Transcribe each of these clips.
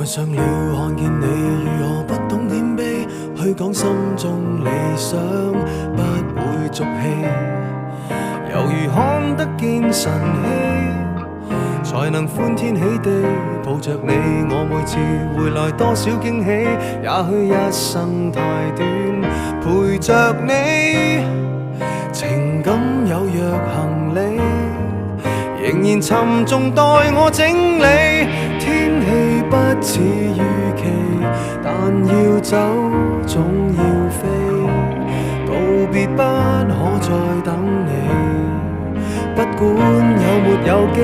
上了看見你如何不懂謙卑，去講心中理想不會俗氣，猶如看得見晨曦，才能歡天喜地抱着你。我每次回來多少驚喜，也許一生太短，陪着你，情感有若行李，仍然沉重待我整理。天氣不似預期，但要走總要飛，道別不可再等你，不管有沒有機，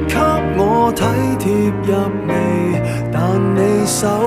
給我體貼入微，但你手